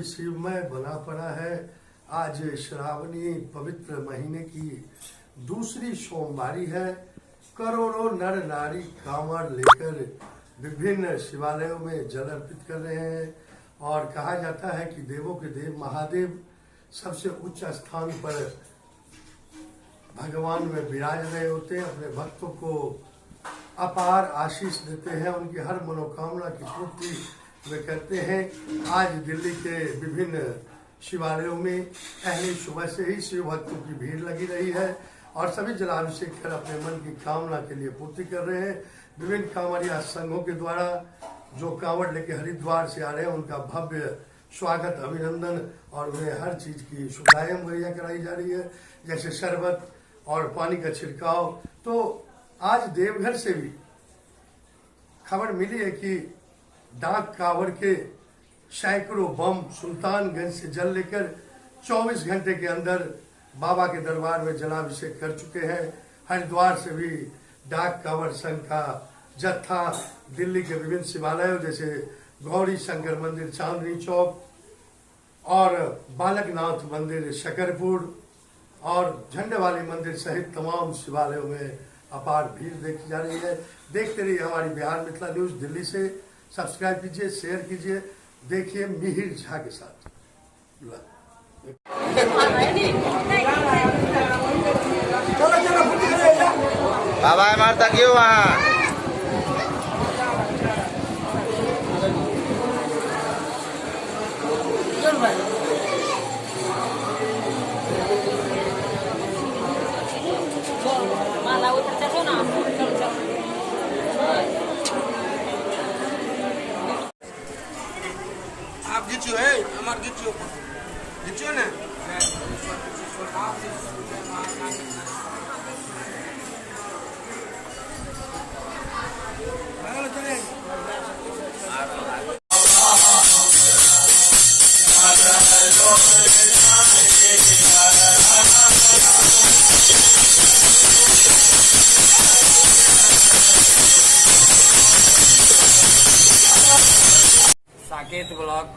शिवमय बना पड़ा है। आज श्रावणी पवित्र महीने की दूसरी सोमवारी है। करोड़ों नर नारी कांवड़ लेकर विभिन्न शिवालयों में जल अर्पित कर रहे हैं और कहा जाता है कि देवों के देव महादेव सबसे उच्च स्थान पर भगवान में विराज रहे होते हैं। अपने भक्तों को अपार आशीष देते हैं, उनकी हर मनोकामना की पूर्ति वे करते हैं। आज दिल्ली के विभिन्न शिवालयों में पहले सुबह से ही शिव भक्तों की भीड़ लगी रही है और सभी जलाभिषेक कर अपने मन की कामना के लिए पूर्ति कर रहे हैं। विभिन्न कांवड़िया संघों के द्वारा जो कांवड़ लेके हरिद्वार से आ रहे हैं उनका भव्य स्वागत, अभिनंदन और उन्हें हर चीज की सुविधाएं मुहैया कराई जा रही है, जैसे शरबत और पानी का छिड़काव। तो आज देवघर से भी खबर मिली है कि डाक कांवड़ के सैकड़ों बम सुल्तानगंज से जल लेकर 24 घंटे के अंदर बाबा के दरबार में जलाभिषेक कर चुके हैं। हरिद्वार से भी डाक कांवड़ संघ का जत्था दिल्ली के विभिन्न शिवालयों जैसे गौरी शंकर मंदिर चांदनी चौक और बालकनाथ मंदिर शकरपुर और झंडेवाली मंदिर सहित तमाम शिवालयों में अपार भीड़ देखी जा रही है। देखते रहिए हमारी बिहार मिथिला न्यूज दिल्ली से। सब्सक्राइब कीजिए, शेयर कीजिए। देखिए मिहिर झा के साथ। बाबा मारता क्यों वहाँ? आप जीचो है, हमार जीचो ना। साकेत ब्लॉक,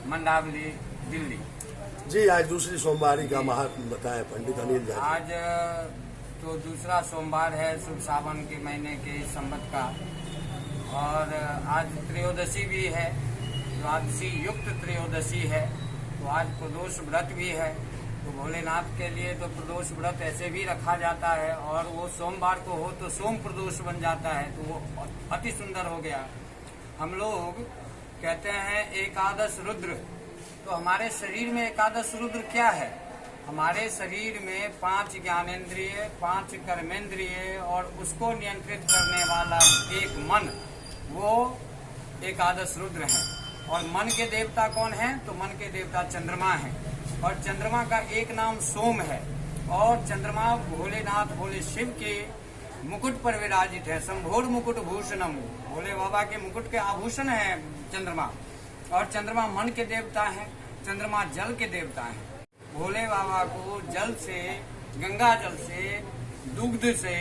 मंडावली, दिल्ली। जी, आज दूसरी सोमवारी का महात्म बताएं पंडित अनिल झा। आज तो दूसरा सोमवार है शुभ सावन के महीने के संवत का और आज त्रयोदशी भी है, द्वादशी युक्त त्रयोदशी है। तो आज प्रदोष व्रत भी है। तो भोलेनाथ के लिए तो प्रदोष व्रत ऐसे भी रखा जाता है और वो सोमवार को हो तो सोम प्रदोष बन जाता है, तो वो अति सुंदर हो गया। हम लोग कहते हैं एकादश रुद्र। तो हमारे शरीर में एकादश रुद्र क्या है? हमारे शरीर में 5 ज्ञानेंद्रिय, 5 कर्मेंद्रिय और उसको नियंत्रित करने वाला एक मन, वो एकादश रुद्र है। और मन के देवता कौन है? तो मन के देवता चंद्रमा है और चंद्रमा का एक नाम सोम है। और चंद्रमा भोलेनाथ, भोले शिव के मुकुट पर विराजित है। संभोर मुकुट भूषणम, भोले बाबा के मुकुट के आभूषण है चंद्रमा। और चंद्रमा मन के देवता है, चंद्रमा जल के देवता है। भोले बाबा को जल से, गंगा जल से, दुग्ध से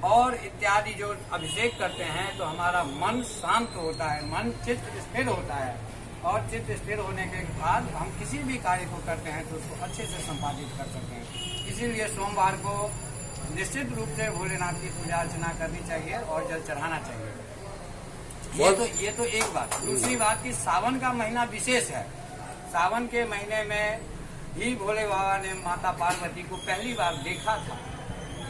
और इत्यादि जो अभिषेक करते हैं तो हमारा मन शांत होता है, मन चित्त स्थिर होता है। और चित्त स्थिर होने के बाद हम किसी भी कार्य को करते हैं तो उसको अच्छे से संपादित कर सकते हैं। इसीलिए सोमवार को निश्चित रूप से भोलेनाथ की पूजा अर्चना करनी चाहिए और जल चढ़ाना चाहिए। ये तो एक बात। दूसरी बात कि सावन का महीना विशेष है। सावन के महीने में ही भोले बाबा ने माता पार्वती को पहली बार देखा था।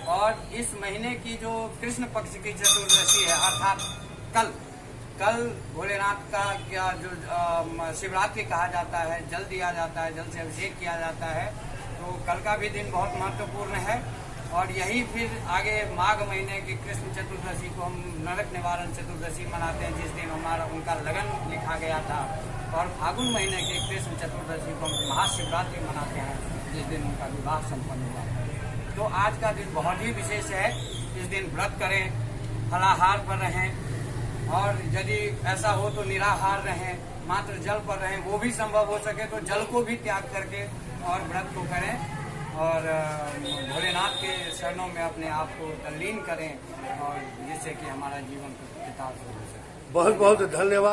और इस महीने की जो कृष्ण पक्ष की चतुर्दशी है, अर्थात कल भोलेनाथ का क्या जो शिवरात्रि कहा जाता है, जल दिया जाता है, जल से अभिषेक किया जाता है। तो कल का भी दिन बहुत महत्वपूर्ण है। और यही फिर आगे माघ महीने की कृष्ण चतुर्दशी को हम नरक निवारण चतुर्दशी मनाते हैं, जिस दिन हमारा उनका लगन लिखा गया था। और फागुन महीने की कृष्ण चतुर्दशी को हम महाशिवरात्रि मनाते हैं, जिस दिन उनका विवाह संपन्न हुआ। तो आज का दिन बहुत ही विशेष है। इस दिन व्रत करें, फलाहार पर रहें और यदि ऐसा हो तो निराहार रहें, मात्र जल पर रहें। वो भी संभव हो सके तो जल को भी त्याग करके और व्रत को करें और भोलेनाथ के शरणों में अपने आप को तल्लीन करें और जिससे कि हमारा जीवन कृतार्थ हो सके। बहुत बहुत धन्यवाद।